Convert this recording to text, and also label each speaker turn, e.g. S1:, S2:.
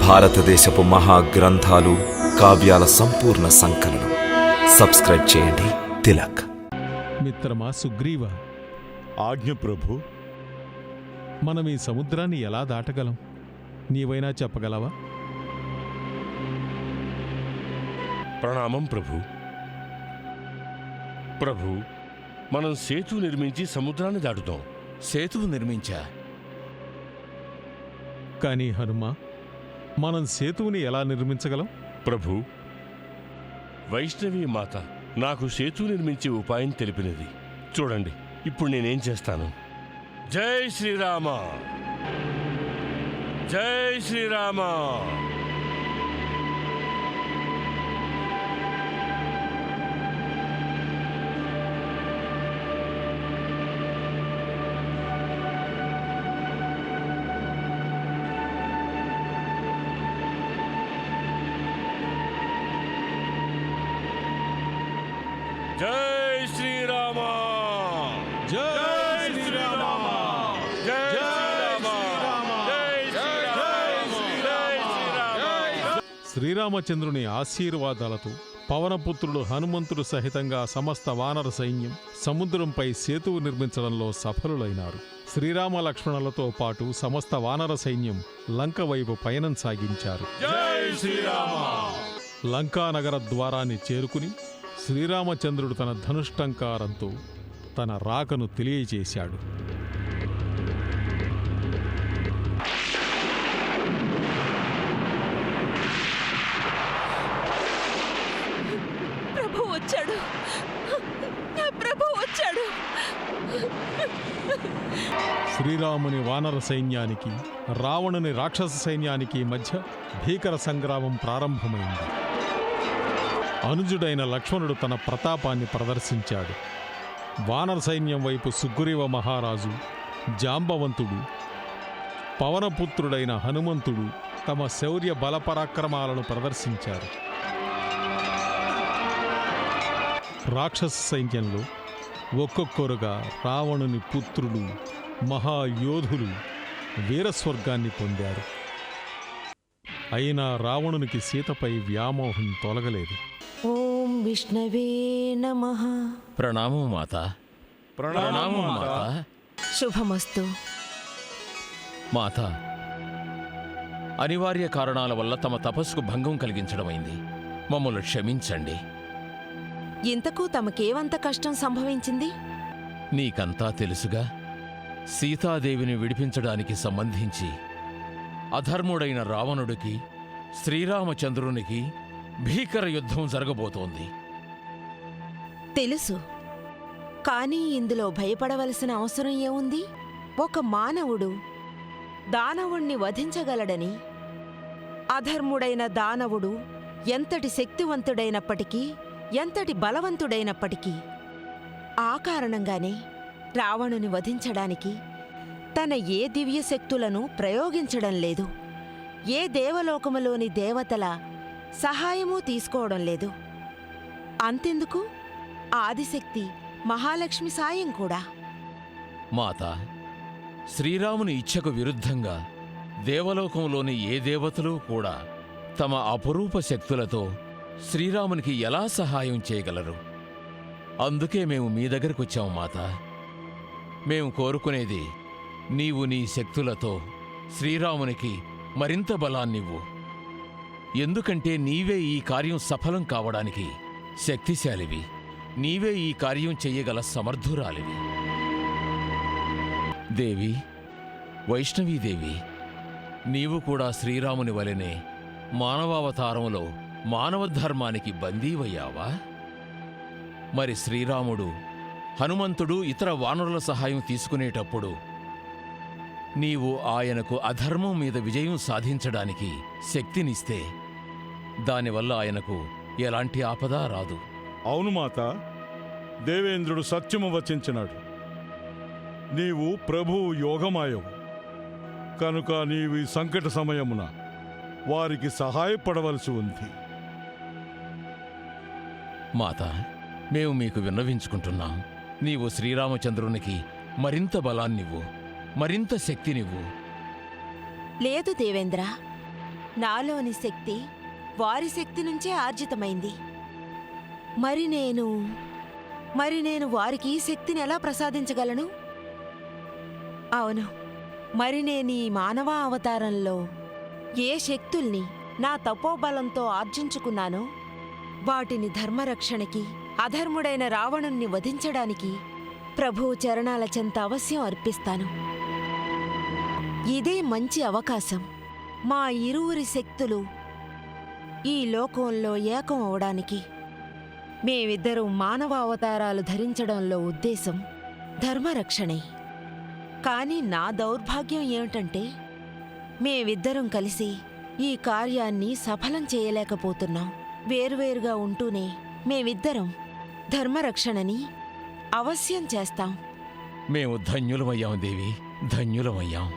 S1: భారతదేశపు మహాగ్రంథాలు, కావ్యాల సంపూర్ణ సంకలనం. సబ్స్క్రైబ్ చేయండి. తిలక్.
S2: మిత్రమా సుగ్రీవ,
S3: ఆజ్ఞ ప్రభు.
S2: మనం ఈ సముద్రాన్ని ఎలా దాటగలం? నీవైనా చెప్పగలవా?
S4: ప్రణామం ప్రభు. ప్రభు, మనం సేతు నిర్మించి సముద్రాన్ని దాటుతాం.
S5: సేతువు నిర్మించా?
S2: కానీ హనుమా, మనం సేతువుని ఎలా నిర్మించగలం?
S4: ప్రభు, వైష్ణవీ మాత నాకు సేతు నిర్మించే ఉపాయం తెలిపినది. చూడండి, ఇప్పుడు నేనేం చేస్తాను. జై శ్రీరామ, జై శ్రీరామ. జై శ్రీరామ,
S2: జై శ్రీరామ,
S4: జై శ్రీరామ, జై శ్రీరామ, జై శ్రీరామ.
S2: శ్రీరామచంద్రుని ఆశీర్వాదాలతో పవనపుత్రుడు హనుమంతుడు సహితంగా సమస్త వానర సైన్యం సముద్రంపై సేతువు నిర్మించడంలో సఫలులైనారు. శ్రీరామ లక్ష్మణులతో పాటు సమస్త వానర సైన్యం లంక వైపు పయనం సాగించారు.
S4: జై శ్రీరామ.
S2: లంకానగర ద్వారాన్ని చేరుకుని శ్రీరామచంద్రుడు తన ధనుష్టంకారంతో తన రాకను తెలియజేశాడు.
S6: ప్రభు వచ్చాడు, ప్రభు వచ్చాడు.
S2: శ్రీరాముని వానర సైన్యానికి రావణుని రాక్షస సైన్యానికి మధ్య భీకర సంగ్రామం ప్రారంభమైంది. అనుజుడైన లక్ష్మణుడు తన ప్రతాపాన్ని ప్రదర్శించాడు. వానర సైన్యం వైపు సుగ్రీవ మహారాజు, జాంబవంతుడు, పవనపుత్రుడైన హనుమంతుడు తమ శౌర్య బలపరాక్రమాలను ప్రదర్శించారు. రాక్షస సైన్యంలో ఒక్కొక్కరుగా రావణుని పుత్రులు, మహాయోధులు వీరస్వర్గాన్ని పొందారు. అయినా రావణునికి సీతపై వ్యామోహం తొలగలేదు.
S6: ఓం విష్ణవే నమః.
S5: ప్రణామం మాత. ప్రణామం మాత.
S6: శుభమస్తు.
S5: మాత, అనివార్య కారణాల వల్ల తమ తపస్సుకు భంగం కలిగించడమైంది. మమ్మల్ని క్షమించండి.
S6: ఇంతకు తమకేవంత కష్టం సంభవించింది?
S5: నీకంతా తెలుసుగా. సీతాదేవిని విడిపించడానికి సంబంధించి అధర్ముడైన రావణుడికి శ్రీరామచంద్రునికి భీకర యుద్ధం జరగబోతోంది.
S6: తెలుసు, కానీ ఇందులో భయపడవలసిన అవసరం ఏముంది? ఒక మానవుడు దానవుణ్ణి వధించగలడని, అధర్ముడైన దానవుడు ఎంతటి శక్తివంతుడైనప్పటికీ, ఎంతటి బలవంతుడైనప్పటికీ ఆ కారణంగానే రావణుని వధించడానికి తన ఏ దివ్య శక్తులను ప్రయోగించడం లేదు, ఏ దేవలోకములోని దేవతల సహాయమూ తీసుకోవడం లేదు. అంతెందుకు, ఆదిశక్తి మహాలక్ష్మి సాయం కూడా.
S5: మాత, శ్రీరాముని ఇచ్ఛకు విరుద్ధంగా దేవలోకంలోని ఏ దేవతలు కూడా తమ అపురూప శక్తులతో శ్రీరామునికి ఎలా సహాయం చేయగలరు? అందుకే మేము మీ దగ్గరకొచ్చాము మాత. మేము కోరుకునేది నీవు నీ శక్తులతో శ్రీరామునికి మరింత బలాన్నివ్వు. ఎందుకంటే నీవే ఈ కార్యం సఫలం కావడానికి శక్తిశాలివి. నీవే ఈ కార్యం చెయ్యగల సమర్థురాలివి. దేవి, వైష్ణవీదేవి, నీవు కూడా శ్రీరాముని వలెనే మానవావతారంలో మానవ ధర్మానికి బందీవయ్యావా? మరి శ్రీరాముడు, హనుమంతుడు ఇతర వానరుల సహాయం తీసుకునేటప్పుడు నీవు ఆయనకు అధర్మం మీద విజయం సాధించడానికి శక్తినిస్తే దానివల్ల ఆయనకు ఎలాంటి ఆపద రాదు.
S3: అవును మాత, దేవేంద్రుడు సత్యము వచించినాడు. నీవు ప్రభువు యోగమాయవు కనుక నీవు ఈ సంకట సమయమున వారికి సహాయపడవలసి ఉంది.
S5: మాత, మేము మీకు విన్నవించుకుంటున్నాం. నీవు శ్రీరామచంద్రునికి మరింత బలాన్నివ్వు, మరింత శక్తినివ్వు.
S6: లేదు దేవేంద్ర, నాలోని శక్తి వారి శక్తి నుంచే ఆర్జితమైంది. మరి నేను వారికి ఈ శక్తిని ఎలా ప్రసాదించగలను? అవును, మరి నేను ఈ మానవ అవతారంలో ఏ శక్తుల్ని నా తపోబలంతో ఆర్జించుకున్నానో వాటిని ధర్మరక్షణకి, అధర్ముడైన రావణుణ్ణి వధించడానికి ప్రభువు చరణాల చెంత అవశ్యం అర్పిస్తాను. ఇదే మంచి అవకాశం మా ఇరువురి శక్తులు ఈ లోకంలో ఏకం అవడానికి. మేమిద్దరం మానవ అవతారాలు ధరించడంలో ఉద్దేశం ధర్మరక్షణే. కాని నా దౌర్భాగ్యం ఏమిటంటే మేమిద్దరం కలిసి ఈ కార్యాన్ని సఫలం చేయలేకపోతున్నాం. వేరువేరుగా ఉంటూనే మేమిద్దరం ధర్మరక్షణని అవశ్యం చేస్తాం.
S5: మేము ధన్యులమయ్యాం దేవి, ధన్యులమయ్యాం.